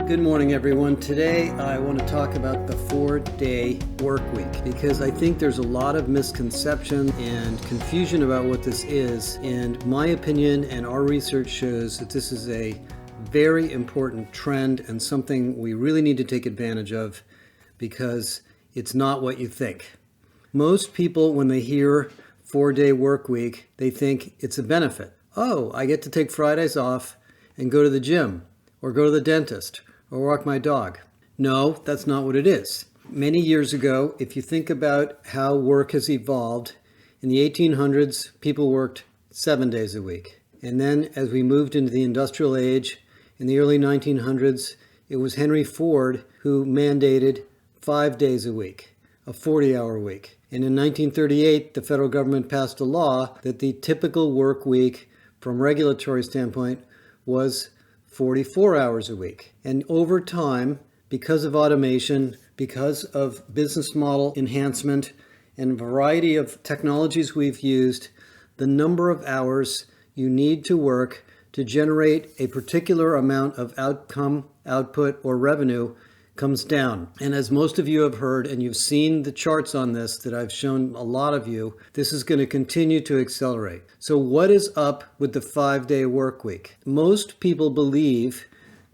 Good morning, everyone. Today I want to talk about the 4-day work week because I think there's a lot of misconception and confusion about what this is. And my opinion and our research shows that this is a very important trend and something we really need to take advantage of because it's not what you think. Most people, when they hear 4-day work week, they think it's a benefit. Oh, I get to take Fridays off and go to the gym or go to the dentist or walk my dog. No, that's not what it is. Many years ago, if you think about how work has evolved, in the 1800s, people worked 7 days a week. And then as we moved into the industrial age, in the early 1900s, it was Henry Ford who mandated 5 days a week, a 40-hour week. And in 1938, the federal government passed a law that the typical work week from a regulatory standpoint was 44 hours a week. And over time, because of automation, because of business model enhancement, and a variety of technologies we've used, the number of hours you need to work to generate a particular amount of outcome, output, or revenue comes down. And as most of you have heard, and you've seen the charts on this that I've shown a lot of you, this is going to continue to accelerate. So what is up with the 5-day work week? Most people believe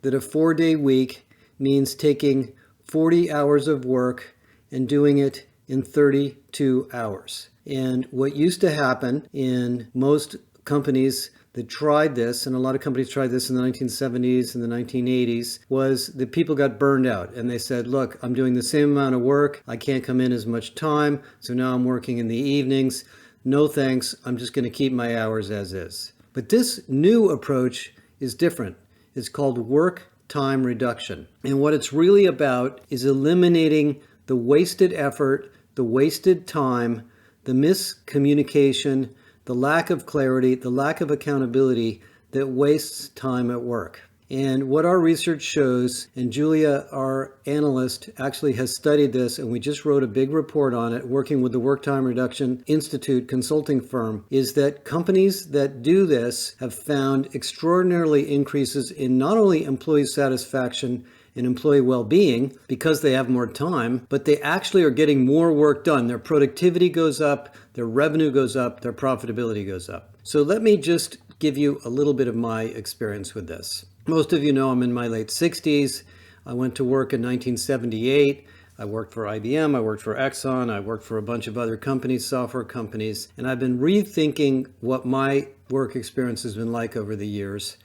that a 4-day week means taking 40 hours of work and doing it in 32 hours. And what used to happen in most companies that tried this, and a lot of companies tried this in the 1970s and the 1980s, was that people got burned out and they said, look, I'm doing the same amount of work, I can't come in as much time, so now I'm working in the evenings. No thanks, I'm just going to keep my hours as is. But this new approach is different. It's called work time reduction. And what it's really about is eliminating the wasted effort, the wasted time, the miscommunication, the lack of clarity, the lack of accountability that wastes time at work. And what our research shows, and Julia, our analyst, actually has studied this, and we just wrote a big report on it, working with the Work Time Reduction Institute consulting firm, is that companies that do this have found extraordinarily increases in not only employee satisfaction and employee well-being because they have more time, but they actually are getting more work done. Their productivity goes up, their revenue goes up, their profitability goes up. So let me just give you a little bit of my experience with this. Most of you know I'm in my late 60s. I went to work in 1978. I worked for IBM, I worked for Exxon, I worked for a bunch of other companies, software companies, and I've been rethinking what my work experience has been like over the years.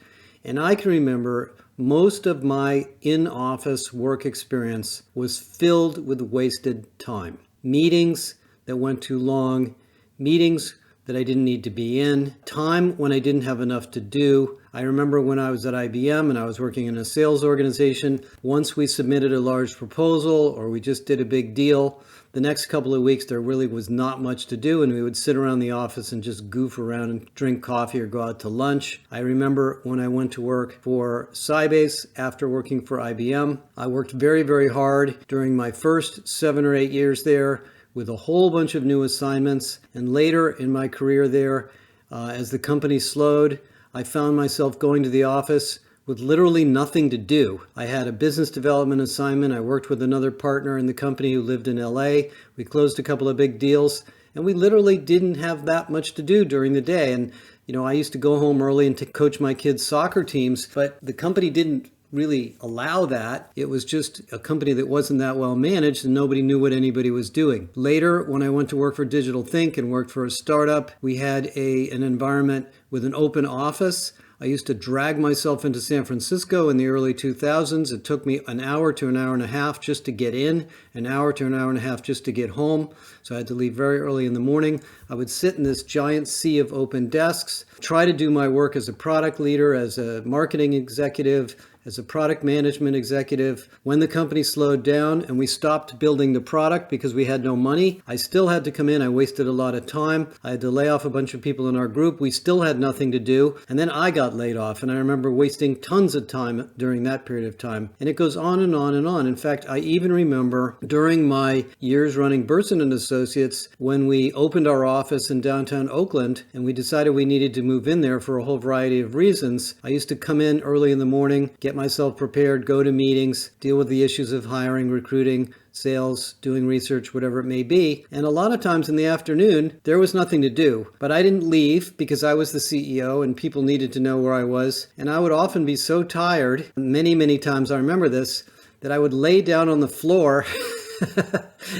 And I can remember most of my in-office work experience was filled with wasted time. Meetings that went too long, meetings that I didn't need to be in, time when I didn't have enough to do. I remember when I was at IBM and I was working in a sales organization, once we submitted a large proposal or we just did a big deal, the next couple of weeks there really was not much to do and we would sit around the office and just goof around and drink coffee or go out to lunch. I remember when I went to work for Sybase after working for IBM, I worked very, very hard during my first 7 or 8 years there with a whole bunch of new assignments. And later in my career there, as the company slowed, I found myself going to the office with literally nothing to do. I had a business development assignment. I worked with another partner in the company who lived in LA. We closed a couple of big deals, and we literally didn't have that much to do during the day. And, I used to go home early and to coach my kids' soccer teams, but the company didn't really allow that. It was just a company that wasn't that well managed and nobody knew what anybody was doing. Later, when I went to work for Digital Think and worked for a startup, we had an environment with an open office. I used to drag myself into San Francisco in the early 2000s. It took me an hour to an hour and a half just to get in, an hour to an hour and a half just to get home. So I had to leave very early in the morning. I would sit in this giant sea of open desks, try to do my work as a product leader, as a marketing executive, as a product management executive. When the company slowed down and we stopped building the product because we had no money, I still had to come in. I wasted a lot of time. I had to lay off a bunch of people in our group. We still had nothing to do. And then I got laid off. And I remember wasting tons of time during that period of time. And it goes on and on and on. In fact, I even remember during my years running Burson and Associates, when we opened our office in downtown Oakland and we decided we needed to move in there for a whole variety of reasons, I used to come in early in the morning, get myself prepared, go to meetings, deal with the issues of hiring, recruiting, sales, doing research, whatever it may be. And a lot of times in the afternoon, there was nothing to do. But I didn't leave because I was the CEO and people needed to know where I was. And I would often be so tired, many times I remember this, that I would lay down on the floor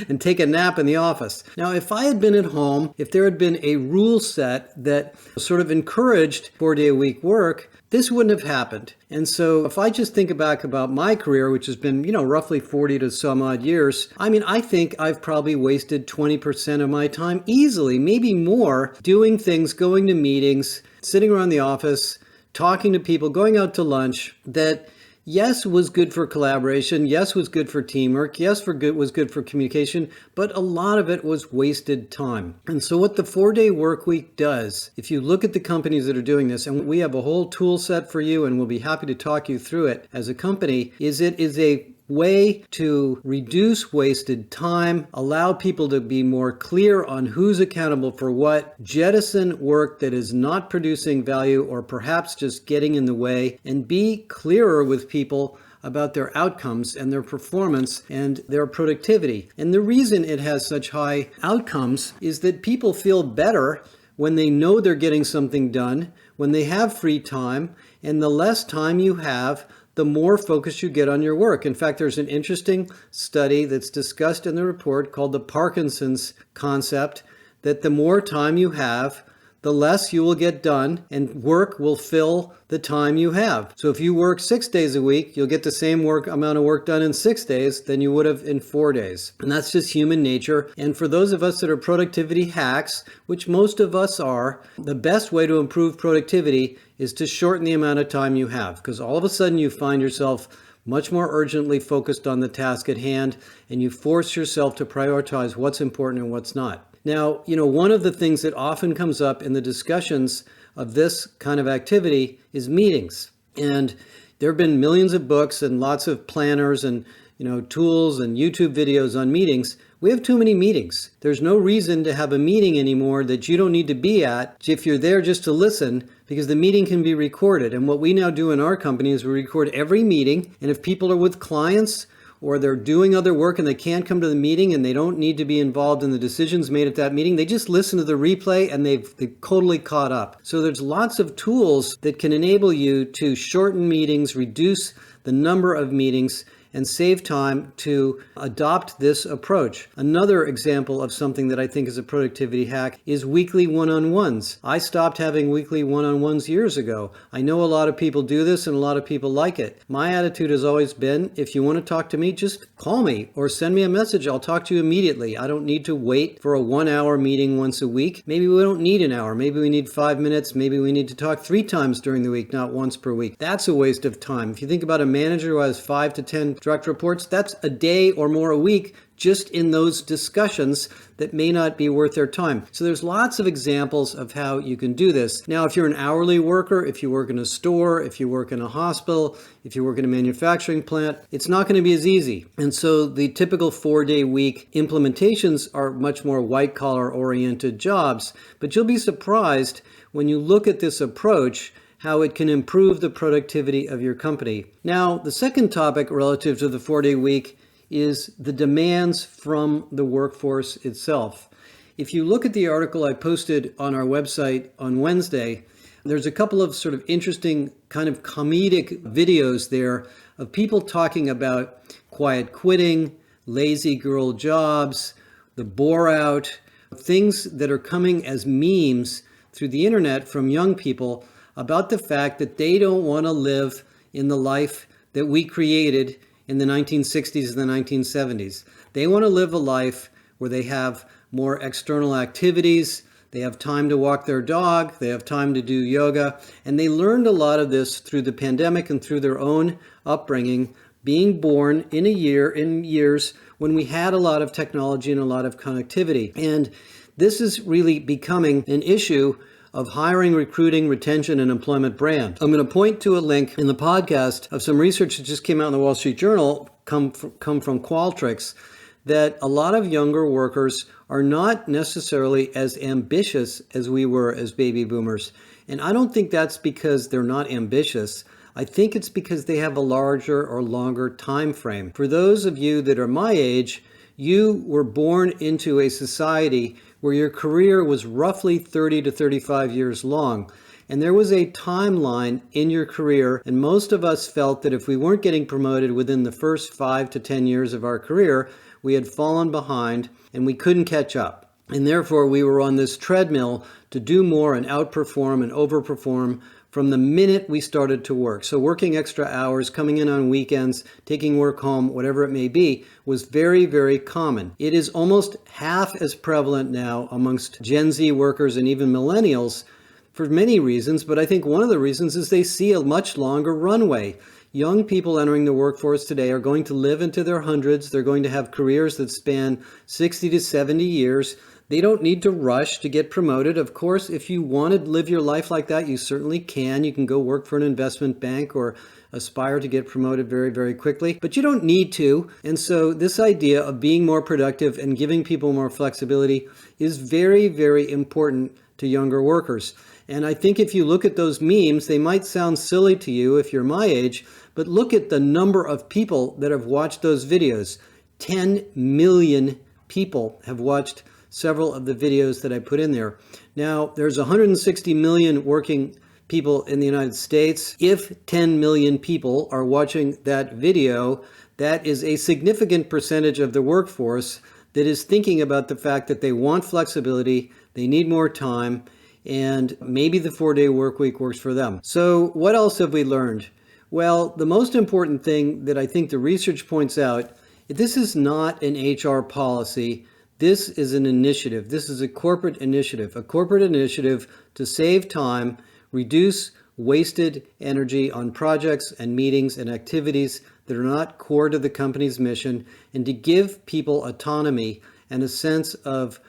and take a nap in the office. Now, if I had been at home, if there had been a rule set that sort of encouraged 4-day-a-week work, this wouldn't have happened. And so if I just think back about my career, which has been, roughly 40 to some odd years, I think I've probably wasted 20% of my time easily, maybe more, doing things, going to meetings, sitting around the office, talking to people, going out to lunch that yes, was good for collaboration. Yes, was good for teamwork. Yes, was good for communication, but a lot of it was wasted time. And so what the 4-day work week does, if you look at the companies that are doing this, and we have a whole tool set for you, and we'll be happy to talk you through it as a company, is it is a way to reduce wasted time, allow people to be more clear on who's accountable for what, jettison work that is not producing value or perhaps just getting in the way, and be clearer with people about their outcomes and their performance and their productivity. And the reason it has such high outcomes is that people feel better when they know they're getting something done, when they have free time, and the less time you have, the more focus you get on your work. In fact, there's an interesting study that's discussed in the report called the Parkinson's concept, that the more time you have, the less you will get done, and work will fill the time you have. So if you work 6 days a week, you'll get the same amount of work done in 6 days than you would have in 4 days. And that's just human nature. And for those of us that are productivity hacks, which most of us are, the best way to improve productivity is to shorten the amount of time you have, because all of a sudden you find yourself much more urgently focused on the task at hand, and you force yourself to prioritize what's important and what's not. Now, one of the things that often comes up in the discussions of this kind of activity is meetings. And there have been millions of books and lots of planners and tools and YouTube videos on meetings. We have too many meetings. There's no reason to have a meeting anymore that you don't need to be at if you're there just to listen, because the meeting can be recorded. And what we now do in our company is we record every meeting. And if people are with clients or they're doing other work and they can't come to the meeting and they don't need to be involved in the decisions made at that meeting, they just listen to the replay and they've totally caught up. So there's lots of tools that can enable you to shorten meetings, reduce the number of meetings, and save time to adopt this approach. Another example of something that I think is a productivity hack is weekly one-on-ones. I stopped having weekly one-on-ones years ago. I know a lot of people do this and a lot of people like it. My attitude has always been, if you want to talk to me, just call me or send me a message. I'll talk to you immediately. I don't need to wait for a 1-hour meeting once a week. Maybe we don't need an hour. Maybe we need 5 minutes. Maybe we need to talk 3 times during the week, not once per week. That's a waste of time. If you think about a manager who has 5 to 10 direct reports, that's a day or more a week just in those discussions that may not be worth their time. So there's lots of examples of how you can do this. Now, if you're an hourly worker, if you work in a store, if you work in a hospital, if you work in a manufacturing plant, it's not going to be as easy. And so the typical 4-day week implementations are much more white collar oriented jobs. But you'll be surprised when you look at this approach how it can improve the productivity of your company. Now, the second topic relative to the 4-day week is the demands from the workforce itself. If you look at the article I posted on our website on Wednesday, there's a couple of sort of interesting kind of comedic videos there of people talking about quiet quitting, lazy girl jobs, the bore out, things that are coming as memes through the internet from young people about the fact that they don't want to live in the life that we created in the 1960s and the 1970s. They want to live a life where they have more external activities, they have time to walk their dog, they have time to do yoga, and they learned a lot of this through the pandemic and through their own upbringing, being born in years when we had a lot of technology and a lot of connectivity. And this is really becoming an issue of hiring, recruiting, retention, and employment brand. I'm going to point to a link in the podcast of some research that just came out in the Wall Street Journal, come from Qualtrics, that a lot of younger workers are not necessarily as ambitious as we were as baby boomers. And I don't think that's because they're not ambitious. I think it's because they have a larger or longer time frame. For those of you that are my age, you were born into a society where your career was roughly 30 to 35 years long. And there was a timeline in your career, and most of us felt that if we weren't getting promoted within the first 5 to 10 years of our career, we had fallen behind and we couldn't catch up. And therefore, we were on this treadmill to do more and outperform and overperform from the minute we started to work. So working extra hours, coming in on weekends, taking work home, whatever it may be, was very, very common. It is almost half as prevalent now amongst Gen Z workers and even millennials for many reasons, but I think one of the reasons is they see a much longer runway. Young people entering the workforce today are going to live into their hundreds. They're going to have careers that span 60 to 70 years. They don't need to rush to get promoted. Of course, if you want to live your life like that, you certainly can. You can go work for an investment bank or aspire to get promoted very, very quickly, but you don't need to. And so this idea of being more productive and giving people more flexibility is very, very important to younger workers. And I think if you look at those memes, they might sound silly to you if you're my age, but look at the number of people that have watched those videos. 10 million people have watched several of the videos that I put in there. Now, there's 160 million working people in the United States. If 10 million people are watching that video, that is a significant percentage of the workforce that is thinking about the fact that they want flexibility, they need more time, and maybe the 4-day work week works for them. So what else have we learned? Well, the most important thing that I think the research points out, this is not an HR policy. This is an initiative. This is a corporate initiative to save time, reduce wasted energy on projects and meetings and activities that are not core to the company's mission, and to give people autonomy and a sense of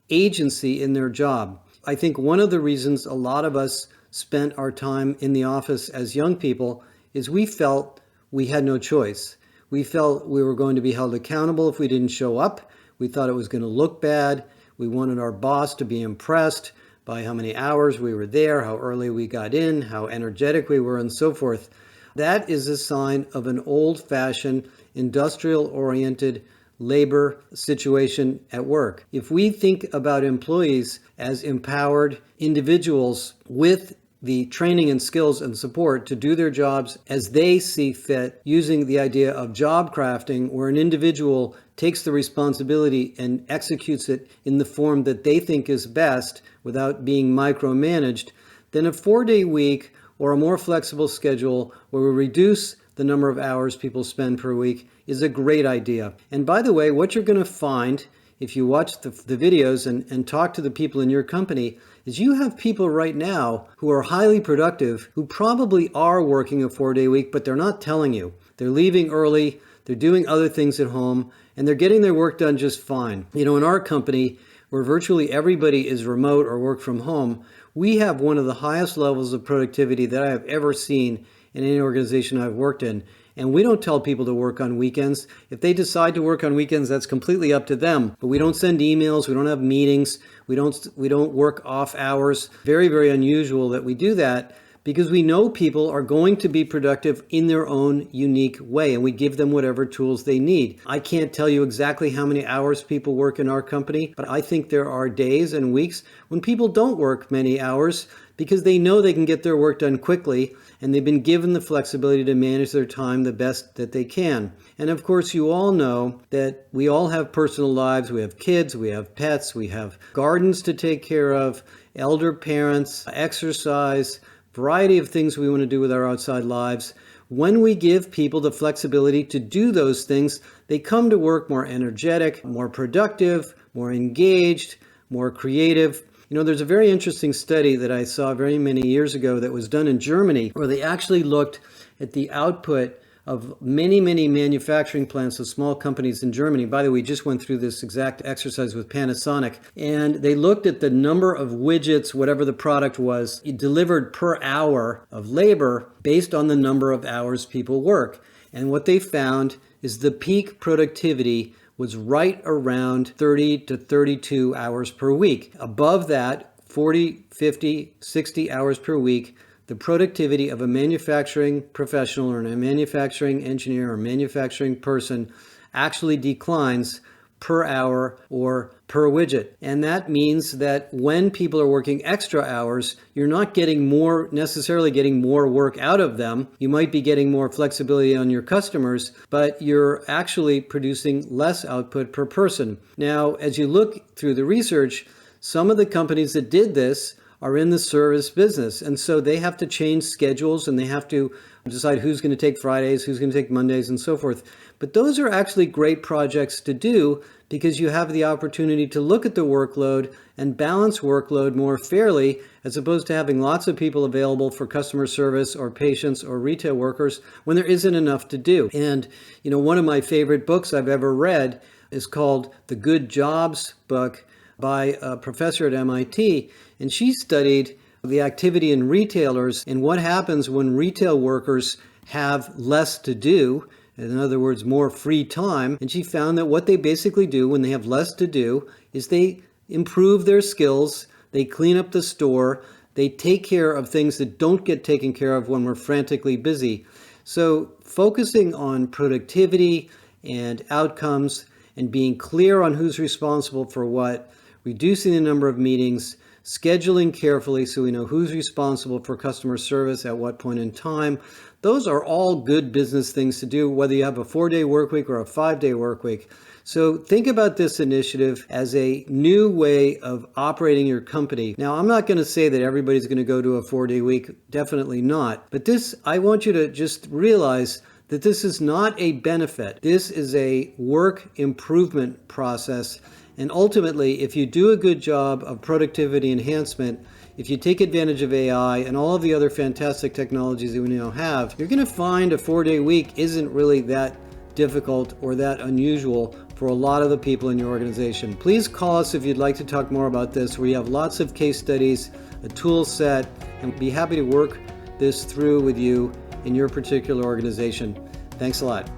agency in their job. I think one of the reasons a lot of us spent our time in the office as young people is we felt we had no choice. We felt we were going to be held accountable if we didn't show up. We thought it was going to look bad. We wanted our boss to be impressed by how many hours we were there, how early we got in, how energetic we were, and so forth. That is a sign of an old-fashioned, industrial-oriented labor situation at work. If we think about employees as empowered individuals with the training and skills and support to do their jobs as they see fit, using the idea of job crafting, where an individual takes the responsibility and executes it in the form that they think is best without being micromanaged, then a 4-day week or a more flexible schedule where we reduce the number of hours people spend per week is a great idea. And by the way, what you're going to find if you watch the videos and talk to the people in your company is you have people right now who are highly productive, who probably are working a 4-day week, but they're not telling you. They're leaving early, they're doing other things at home, and they're getting their work done just fine. You know, in our company, where virtually everybody is remote or work from home, we have one of the highest levels of productivity that I have ever seen in any organization I've worked in. And we don't tell people to work on weekends. If they decide to work on weekends, that's completely up to them. But we don't send emails, we don't have meetings, we don't work off hours. Very, very unusual that we do that, because we know people are going to be productive in their own unique way, and we give them whatever tools they need. I can't tell you exactly how many hours people work in our company, but I think there are days and weeks when people don't work many hours because they know they can get their work done quickly, and they've been given the flexibility to manage their time the best that they can. And of course, you all know that we all have personal lives. We have kids, we have pets, we have gardens to take care of, elder parents, exercise, variety of things we want to do with our outside lives. When we give people the flexibility to do those things, they come to work more energetic, more productive, more engaged, more creative. You know, there's a very interesting study that I saw very many years ago that was done in Germany, where they actually looked at the output of many manufacturing plants of small companies in Germany. By the way, we just went through this exact exercise with Panasonic, and they looked at the number of widgets, whatever the product was, delivered per hour of labor based on the number of hours people work. And what they found is the peak productivity was right around 30 to 32 hours per week. Above that, 40, 50, 60 hours per week, the productivity of a manufacturing professional or a manufacturing engineer or manufacturing person actually declines per hour or per widget. And that means that when people are working extra hours, you're not necessarily getting more work out of them. You might be getting more flexibility on your customers, but you're actually producing less output per person. Now, as you look through the research, some of the companies that did this are in the service business. And so they have to change schedules and they have to decide who's going to take Fridays, who's going to take Mondays, and so forth. But those are actually great projects to do because you have the opportunity to look at the workload and balance workload more fairly, as opposed to having lots of people available for customer service or patients or retail workers when there isn't enough to do. And, you know, one of my favorite books I've ever read is called The Good Jobs book by a professor at MIT, and she studied the activity in retailers and what happens when retail workers have less to do, in other words, more free time. And she found that what they basically do when they have less to do is they improve their skills, they clean up the store, they take care of things that don't get taken care of when we're frantically busy. So focusing on productivity and outcomes and being clear on who's responsible for what, reducing the number of meetings, scheduling carefully so we know who's responsible for customer service at what point in time. Those are all good business things to do, whether you have a 4-day work week or a 5-day work week. So think about this initiative as a new way of operating your company. Now, I'm not going to say that everybody's going to go to a 4-day week. Definitely not. But this, I want you to just realize that this is not a benefit. This is a work improvement process. And ultimately, if you do a good job of productivity enhancement, if you take advantage of AI and all of the other fantastic technologies that we now have, you're going to find a 4-day week isn't really that difficult or that unusual for a lot of the people in your organization. Please call us if you'd like to talk more about this. We have lots of case studies, a tool set, and we'd be happy to work this through with you in your particular organization. Thanks a lot.